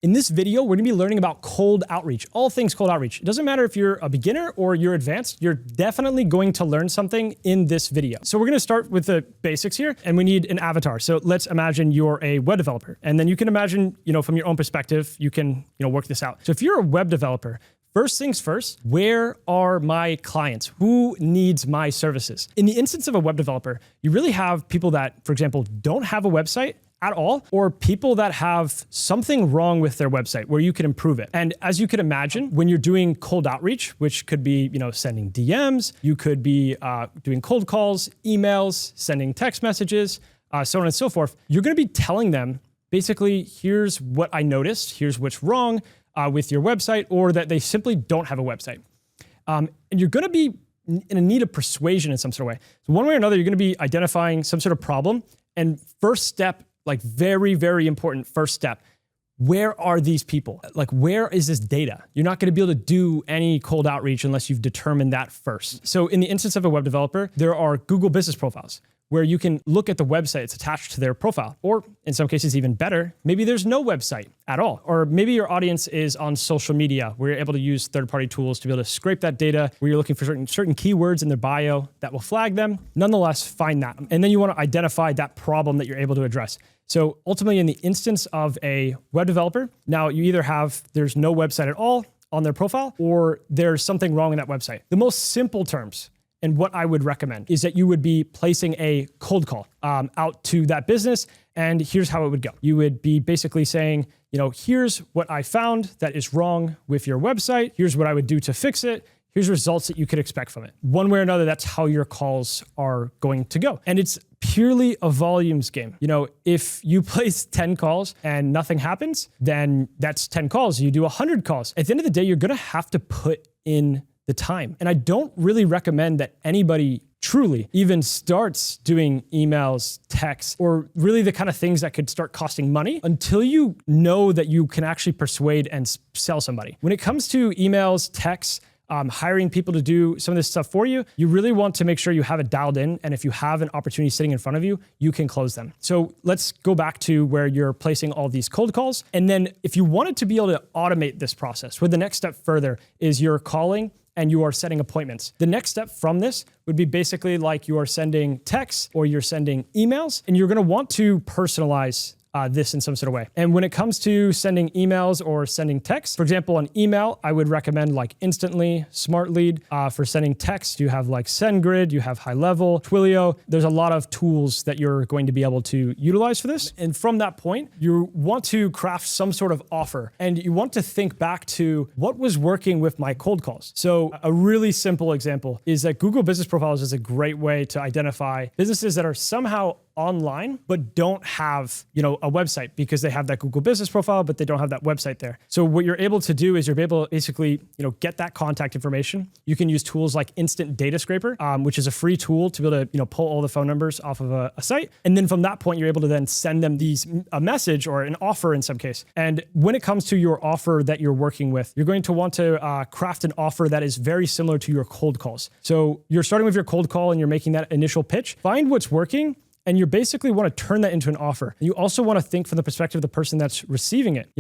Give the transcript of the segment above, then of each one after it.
In this video, we're gonna be learning about cold outreach, all things cold outreach. It doesn't matter if you're a beginner or you're advanced, you're definitely going to learn something in this video. So we're gonna start with the basics here, and we need an avatar. So let's imagine you're a web developer, and then you can imagine, from your own perspective, you can, work this out. So if you're a web developer, first things first, where are my clients? Who needs my services? In the instance of a web developer, you really have people that, for example, don't have a website at all, or people that have something wrong with their website where you can improve it. And as you could imagine, when you're doing cold outreach, which could be, sending DMs, you could be doing cold calls, emails, sending text messages, so on and so forth, you're gonna be telling them, basically, here's what I noticed, here's what's wrong with your website, or that they simply don't have a website. And you're gonna be in a need of persuasion in some sort of way. So one way or another, you're gonna be identifying some sort of problem, and first step, like very, very important first step, where are these people? Like, where is this data? You're not gonna be able to do any cold outreach unless you've determined that first. So in the instance of a web developer, there are Google business profiles where you can look at the website that's attached to their profile. Or in some cases, even better, maybe there's no website at all. Or maybe your audience is on social media where you're able to use third-party tools to be able to scrape that data, where you're looking for certain keywords in their bio that will flag them. Nonetheless, find that. And then you wanna identify that problem that you're able to address. So ultimately, in the instance of a web developer, now you either have, there's no website at all on their profile, or there's something wrong in that website. The most simple terms, and what I would recommend, is that you would be placing a cold call out to that business, and here's how it would go. You would be basically saying, here's what I found that is wrong with your website, here's what I would do to fix it, here's results that you could expect from it. One way or another, that's how your calls are going to go. And it's purely a volumes game. If you place 10 calls and nothing happens, then that's 10 calls. You do 100 calls. At the end of the day, you're gonna have to put in the time. And I don't really recommend that anybody truly even starts doing emails, texts, or really the kind of things that could start costing money until you know that you can actually persuade and sell somebody. When it comes to emails, texts, hiring people to do some of this stuff for you, you really want to make sure you have it dialed in. And if you have an opportunity sitting in front of you, you can close them. So let's go back to where you're placing all these cold calls. And then if you wanted to be able to automate this process, where the next step further is you're calling and you are setting appointments. The next step from this would be basically like you are sending texts or you're sending emails, and you're gonna want to personalize this in some sort of way. And when it comes to sending emails or sending text, for example, an email, I would recommend like Instantly, Smart Lead. For sending text, you have like SendGrid, you have High Level, Twilio. There's a lot of tools that you're going to be able to utilize for this. And from that point, you want to craft some sort of offer, and you want to think back to what was working with my cold calls. So a really simple example is that Google Business Profiles is a great way to identify businesses that are somehow online, but don't have, a website, because they have that Google business profile, but they don't have that website there. So what you're able to do is you're able to basically, get that contact information. You can use tools like Instant Data Scraper, which is a free tool to be able to, pull all the phone numbers off of a site. And then from that point, you're able to then send them a message or an offer in some case. And when it comes to your offer that you're working with, you're going to want to craft an offer that is very similar to your cold calls. So you're starting with your cold call and you're making that initial pitch. Find what's working, and you basically want to turn that into an offer. You also want to think from the perspective of the person that's receiving it.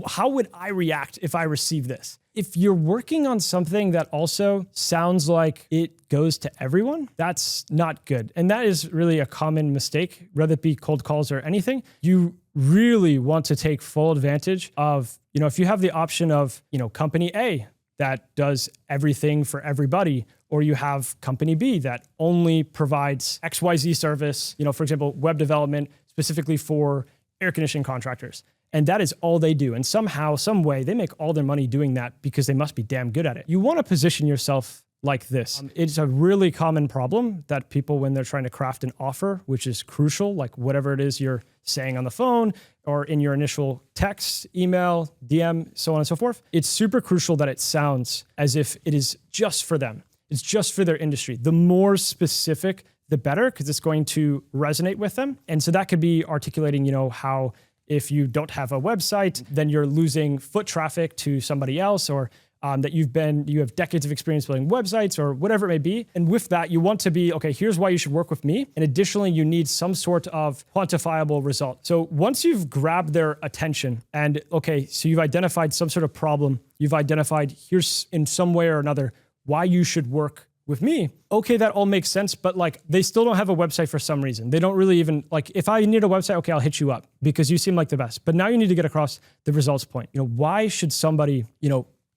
How would I react if I receive this? If you're working on something that also sounds like it goes to everyone, that's not good. And that is really a common mistake, whether it be cold calls or anything. You really want to take full advantage of, if you have the option of, company A that does everything for everybody, or you have company B that only provides XYZ service, for example, web development specifically for air conditioning contractors. And that is all they do. And somehow, some way, they make all their money doing that because they must be damn good at it. You want to position yourself like this. It's a really common problem that people, when they're trying to craft an offer, which is crucial, like whatever it is you're saying on the phone or in your initial text, email, DM, so on and so forth, it's super crucial that it sounds as if it is just for them. It's just for their industry. The more specific, the better, because it's going to resonate with them. And so that could be articulating, how if you don't have a website, then you're losing foot traffic to somebody else, or that you have decades of experience building websites or whatever it may be. And with that, you want to be, okay, here's why you should work with me. And additionally, you need some sort of quantifiable result. So once you've grabbed their attention and, okay, so you've identified some sort of problem, you've identified here's in some way or another why you should work with me. Okay, that all makes sense, but like they still don't have a website for some reason. They don't really even, like if I need a website, okay, I'll hit you up because you seem like the best. But now you need to get across the results point. Why should somebody,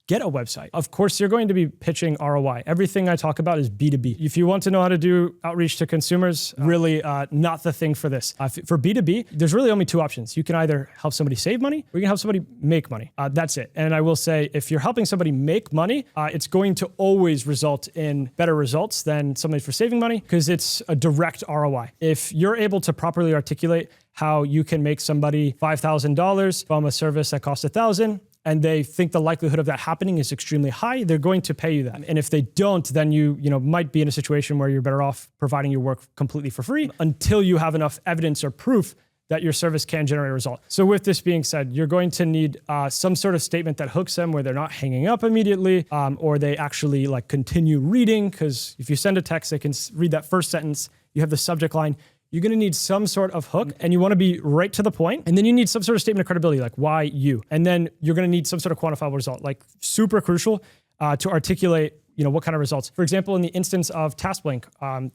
get a website? Of course, you're going to be pitching ROI. Everything I talk about is B2B. If you want to know how to do outreach to consumers, really not the thing for this. For B2B, there's really only two options. You can either help somebody save money or you can help somebody make money. That's it. And I will say, if you're helping somebody make money, it's going to always result in better results than somebody for saving money because it's a direct ROI. If you're able to properly articulate how you can make somebody $5,000 from a service that costs $1,000, and they think the likelihood of that happening is extremely high, they're going to pay you that. And if they don't, then you might be in a situation where you're better off providing your work completely for free until you have enough evidence or proof that your service can generate a result. So with this being said, you're going to need some sort of statement that hooks them where they're not hanging up immediately, or they actually continue reading, because if you send a text, they can read that first sentence, you have the subject line. You're going to need some sort of hook and you want to be right to the point. And then you need some sort of statement of credibility, like why you. And then you're going to need some sort of quantifiable result, like super crucial to articulate, what kind of results. For example, in the instance of TaskBlink,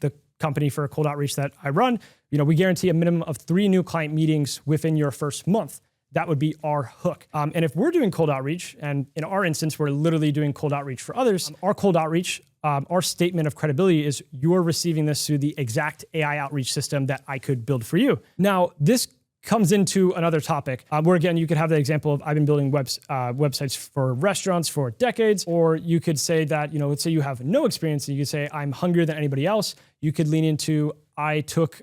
the company for cold outreach that I run, we guarantee a minimum of 3 new client meetings within your first month. That would be our hook. And if we're doing cold outreach, and in our instance, we're literally doing cold outreach for others, our cold outreach, our statement of credibility is you're receiving this through the exact AI outreach system that I could build for you. Now, this comes into another topic where, again, you could have the example of I've been building websites for restaurants for decades, or you could say that, let's say you have no experience and you could say I'm hungrier than anybody else. You could lean into I took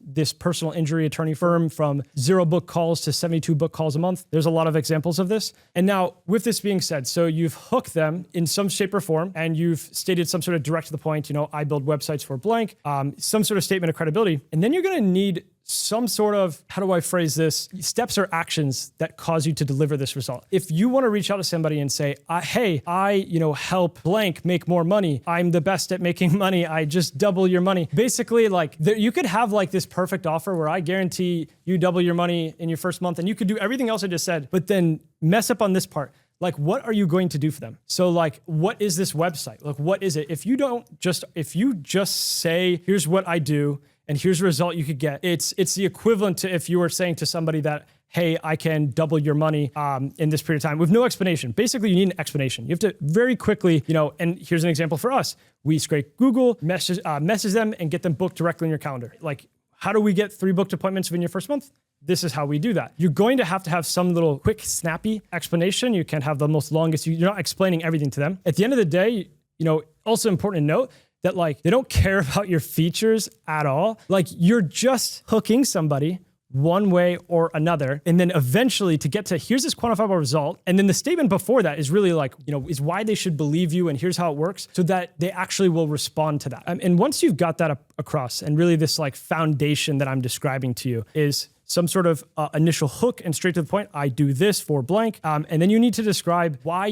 this personal injury attorney firm from 0 book calls to 72 book calls a month. There's a lot of examples of this. And now with this being said, so you've hooked them in some shape or form and you've stated some sort of direct to the point, I build websites for blank, some sort of statement of credibility. And then you're going to need some sort of, how do I phrase this? Steps or actions that cause you to deliver this result. If you want to reach out to somebody and say, hey, I help blank make more money. I'm the best at making money. I just double your money. Basically, you could have this perfect offer where I guarantee you double your money in your first month and you could do everything else I just said, but then mess up on this part. What are you going to do for them? So what is this website? What is it? If you just say, here's what I do, and here's the result you could get. It's the equivalent to if you were saying to somebody that, hey, I can double your money in this period of time with no explanation. Basically, you need an explanation. You have to very quickly, and here's an example for us. We scrape Google, message them, and get them booked directly in your calendar. How do we get 3 booked appointments within your first month? This is how we do that. You're going to have some little quick, snappy explanation. You can't have the most longest. You're not explaining everything to them. At the end of the day, also important to note that they don't care about your features at all. You're just hooking somebody one way or another. And then eventually to get to here's this quantifiable result. And then the statement before that is really is why they should believe you and here's how it works so that they actually will respond to that. And once you've got that across and really this foundation that I'm describing to you is some sort of initial hook and straight to the point, I do this for blank. And then you need to describe why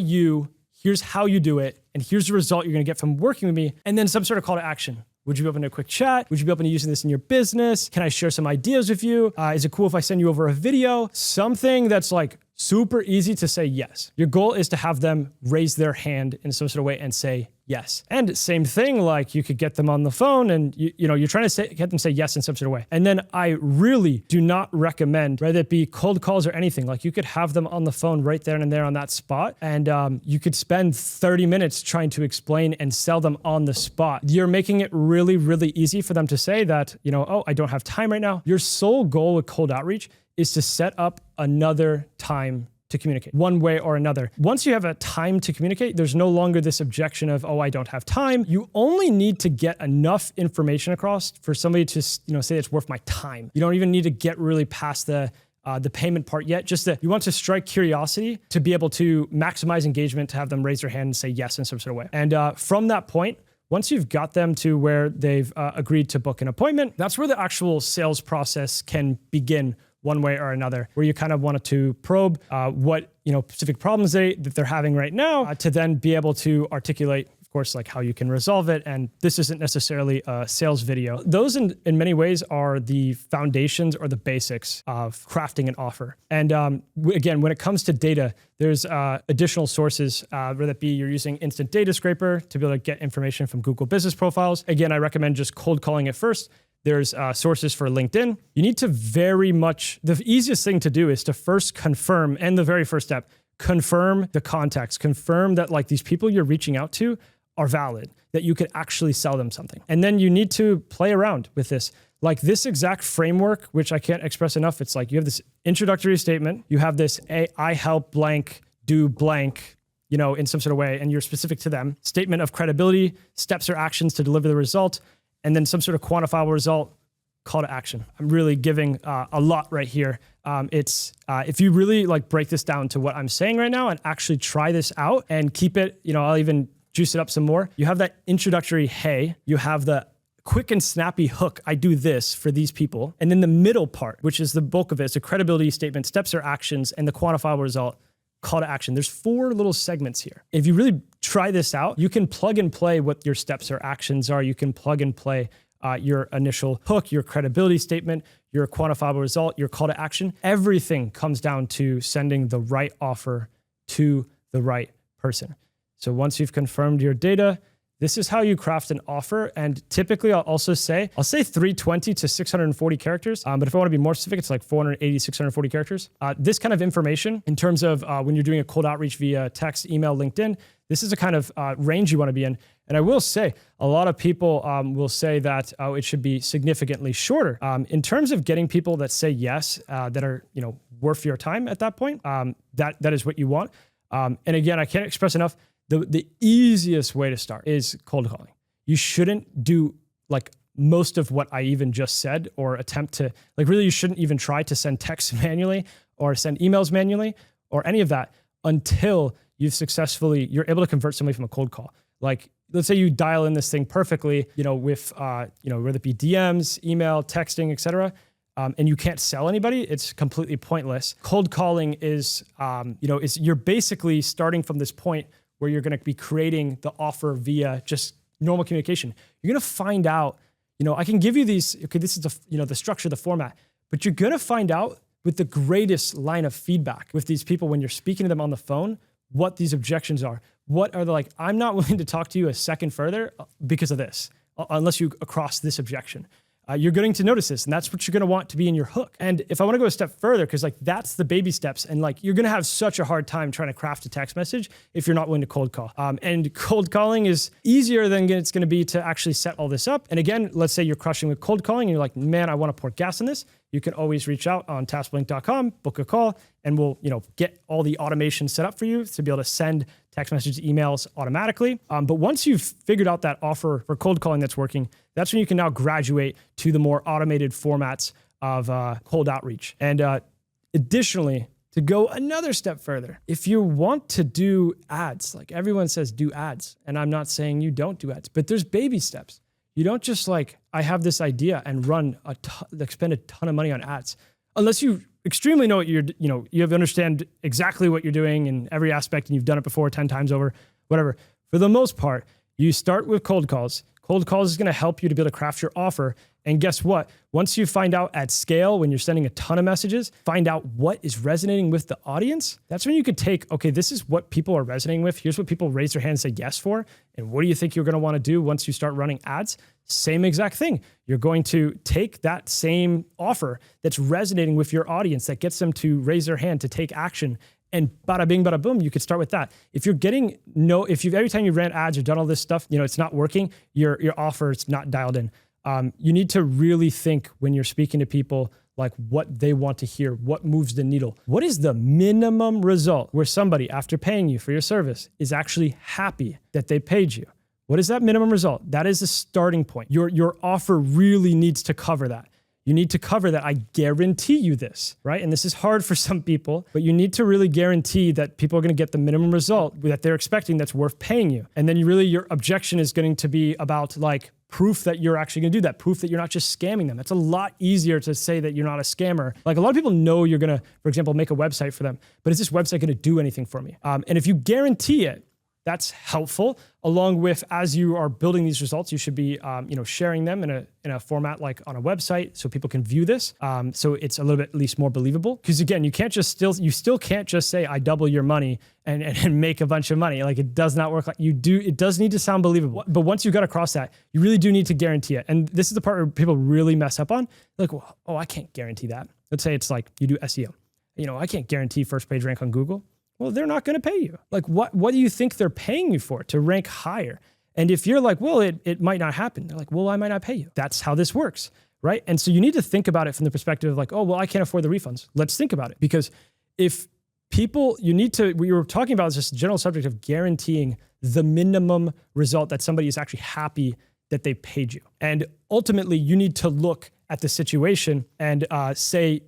here's how you do it, and here's the result you're going to get from working with me, and then some sort of call to action. Would you be open to a quick chat? Would you be open to using this in your business? Can I share some ideas with you? Is it cool if I send you over a video? Something that's super easy to say yes. Your goal is to have them raise their hand in some sort of way and say yes. And same thing, you could get them on the phone and you're trying to get them to say yes in some sort of way. And then I really do not recommend, whether it be cold calls or anything, you could have them on the phone right there and there on that spot. And you could spend 30 minutes trying to explain and sell them on the spot. You're making it really, really easy for them to say that, oh, I don't have time right now. Your sole goal with cold outreach is to set up another time to communicate one way or another. Once you have a time to communicate, there's no longer this objection of, oh, I don't have time. You only need to get enough information across for somebody to say it's worth my time. You don't even need to get really past the payment part yet. Just that you want to strike curiosity to be able to maximize engagement, to have them raise their hand and say yes in some sort of way. And from that point, once you've got them to where they've agreed to book an appointment, that's where the actual sales process can begin one way or another, where you kind of wanted to probe what specific problems that they're having right now to then be able to articulate, of course, like how you can resolve it. And this isn't necessarily a sales video. Those in many ways are the foundations or the basics of crafting an offer. And again, when it comes to data, there's additional sources, whether that be you're using instant data scraper to be able to get information from Google business profiles. Again, I recommend just cold calling it first. There's sources for LinkedIn. You need to the easiest thing to do is to first confirm, and the very first step, confirm the context, confirm that like these people you're reaching out to are valid, that you could actually sell them something. And then you need to play around with this. Like this exact framework, which I can't express enough, it's like you have this introductory statement, you have this I help blank do blank, in some sort of way, and you're specific to them. Statement of credibility, steps or actions to deliver the result, and then some sort of quantifiable result, call to action. I'm really giving a lot right here. It's if you really like break this down to what I'm saying right now and actually try this out and keep it, I'll even juice it up some more. You have that introductory, hey, you have the quick and snappy hook, I do this for these people. And then the middle part, which is the bulk of it, it's a credibility statement, steps or actions, and the quantifiable result, call to action. There's 4 little segments here. If you really try this out, you can plug and play what your steps or actions are. You can plug and play your initial hook, your credibility statement, your quantifiable result, your call to action. Everything comes down to sending the right offer to the right person. So once you've confirmed your data, this is how you craft an offer. And typically I'll say 320 to 640 characters. But if I want to be more specific, it's like 480, 640 characters. This kind of information in terms of when you're doing a cold outreach via text, email, LinkedIn, this is a kind of range you want to be in. And I will say, a lot of people will say that it should be significantly shorter. In terms of getting people that say yes, that are worth your time at that point, that is what you want. And again, I can't express enough, the easiest way to start is cold calling. You shouldn't do like most of what I even just said or attempt to, really you shouldn't even try to send texts manually or send emails manually or any of that until you're able to convert somebody from a cold call. Like, let's say you dial in this thing perfectly, with, whether it be DMs, email, texting, etc., and you can't sell anybody, it's completely pointless. Cold calling is, you're basically starting from this point where you're going to be creating the offer via just normal communication. You're going to find out, I can give you these, okay, this is the structure, the format, but you're going to find out with the greatest line of feedback with these people when you're speaking to them on the phone, what these objections are. What are the I'm not willing to talk to you a second further because of this, unless you cross this objection. You're going to notice this, and that's what you're going to want to be in your hook. And if I want to go a step further, because that's the baby steps, and you're going to have such a hard time trying to craft a text message if you're not willing to cold call. And cold calling is easier than it's going to be to actually set all this up. And again, let's say you're crushing with cold calling, and you're like, man, I want to pour gas in this. You can always reach out on TaskBlink.com, book a call, and we'll get all the automation set up for you to be able to send text messages, emails automatically. But once you've figured out that offer for cold calling that's working, that's when you can now graduate to the more automated formats of cold outreach. And additionally, to go another step further, if you want to do ads, like everyone says, do ads. And I'm not saying you don't do ads, but there's baby steps. You don't just I have this idea and spend a ton of money on ads. Unless you extremely know what you understand exactly what you're doing in every aspect and you've done it before 10 times over, whatever. For the most part, you start with cold calls. Cold calls is going to help you to be able to craft your offer. And guess what? Once you find out at scale, when you're sending a ton of messages, find out what is resonating with the audience. That's when you could take, okay, this is what people are resonating with. Here's what people raise their hand and say yes for. And what do you think you're going to want to do once you start running ads? Same exact thing. You're going to take that same offer that's resonating with your audience, that gets them to raise their hand, to take action, and bada bing, bada boom, you could start with that. If you're every time you ran ads or done all this stuff, it's not working, your offer is not dialed in. You need to really think when you're speaking to people, what they want to hear, what moves the needle. What is the minimum result where somebody, after paying you for your service, is actually happy that they paid you? What is that minimum result? That is the starting point. Your offer really needs to cover that. You need to cover that. I guarantee you this, right? And this is hard for some people, but you need to really guarantee that people are going to get the minimum result that they're expecting that's worth paying you. And then your objection is going to be about proof that you're actually gonna do that, proof that you're not just scamming them. It's a lot easier to say that you're not a scammer. Like a lot of people know you're gonna, for example, make a website for them, but is this website gonna do anything for me? And if you guarantee it, that's helpful. Along with, as you are building these results, you should be, sharing them in a format like on a website so people can view this. So it's a little bit at least more believable. Because again, you still can't just say I double your money and make a bunch of money. Like it does not work like you do. It does need to sound believable. But once you got across that, you really do need to guarantee it. And this is the part where people really mess up on. Like, well, oh, I can't guarantee that. Let's say it's like you do SEO. I can't guarantee first page rank on Google. Well, they're not going to pay you. Like, what do you think they're paying you for? To rank higher? And if you're like, well, it might not happen. They're like, well, I might not pay you. That's how this works, right? And so you need to think about it from the perspective of like, oh, well, I can't afford the refunds. Let's think about it. Because if people, we were talking about this general subject of guaranteeing the minimum result that somebody is actually happy that they paid you. And ultimately, you need to look at the situation and say,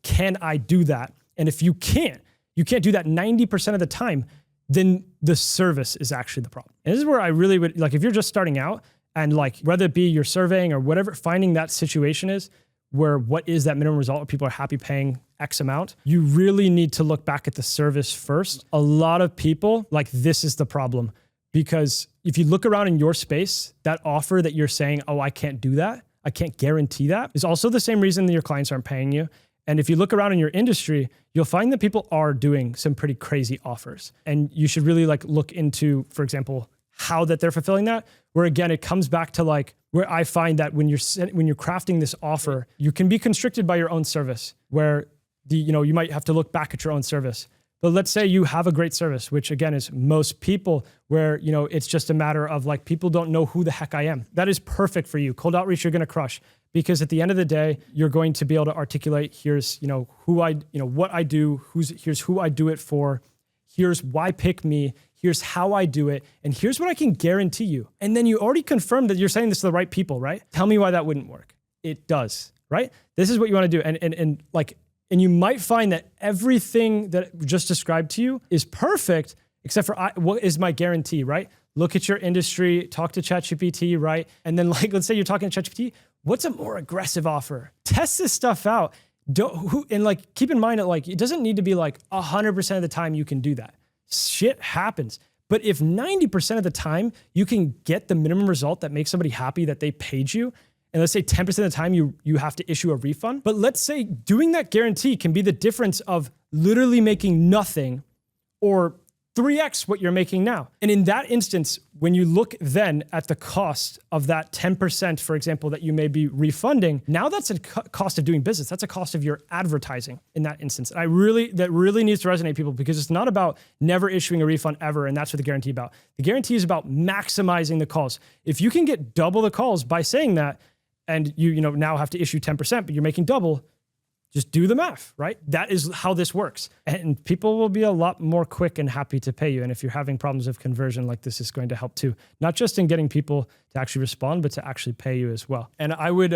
can I do that? And if you can't do that 90% of the time, then the service is actually the problem. And this is where I really would, like, if you're just starting out and like, whether it be you're surveying or whatever, finding that situation is where what is that minimum result where people are happy paying X amount, you really need to look back at the service first. A lot of people, like, this is the problem. Because if you look around in your space, that offer that you're saying, oh, I can't do that, I can't guarantee that, is also the same reason that your clients aren't paying you. And if you look around in your industry, you'll find that people are doing some pretty crazy offers. And you should really like look into, for example, how that they're fulfilling that. Where again, it comes back to like where I find that when you're crafting this offer, you can be constricted by your own service, where you might have to look back at your own service. But let's say you have a great service, which again is most people, where it's just a matter of like people don't know who the heck I am. That is perfect for you. Cold outreach, you're going to crush. Because at the end of the day, you're going to be able to articulate, here's, who what I do, here's who I do it for, here's why pick me, here's how I do it, and here's what I can guarantee you. And then you already confirmed that you're saying this to the right people, right? Tell me why that wouldn't work. It does, right? This is what you want to do. And you might find that everything that I just described to you is perfect, except for what is my guarantee, right? Look at your industry, talk to ChatGPT, right? And then like, let's say you're talking to ChatGPT, what's a more aggressive offer? Test this stuff out. Keep in mind that like, it doesn't need to be like 100% of the time you can do that. Shit happens. But if 90% of the time you can get the minimum result that makes somebody happy that they paid you, and let's say 10% of the time you have to issue a refund, but let's say doing that guarantee can be the difference of literally making nothing or 3x what you're making now. And in that instance, when you look then at the cost of that 10%, for example, that you may be refunding, now that's a cost of doing business. That's a cost of your advertising in that instance. And that really needs to resonate people, because it's not about never issuing a refund ever. And that's what the guarantee is about. The guarantee is about maximizing the calls. If you can get double the calls by saying that, and you now have to issue 10%, but you're making double, just do the math, right? That is how this works. And people will be a lot more quick and happy to pay you. And if you're having problems with conversion, like this is going to help too. Not just in getting people to actually respond, but to actually pay you as well. And I would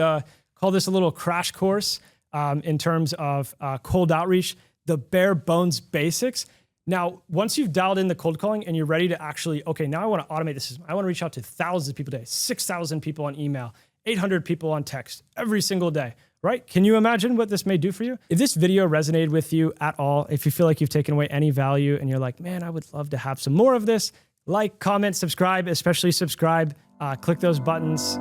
call this a little crash course in terms of cold outreach, the bare bones basics. Now, once you've dialed in the cold calling and you're ready to actually, okay, now I want to automate this system. I want to reach out to thousands of people a day, 6,000 people on email, 800 people on text every single day, right? Can you imagine what this may do for you? If this video resonated with you at all, if you feel like you've taken away any value and you're like, man, I would love to have some more of this, like, comment, subscribe, especially subscribe, click those buttons.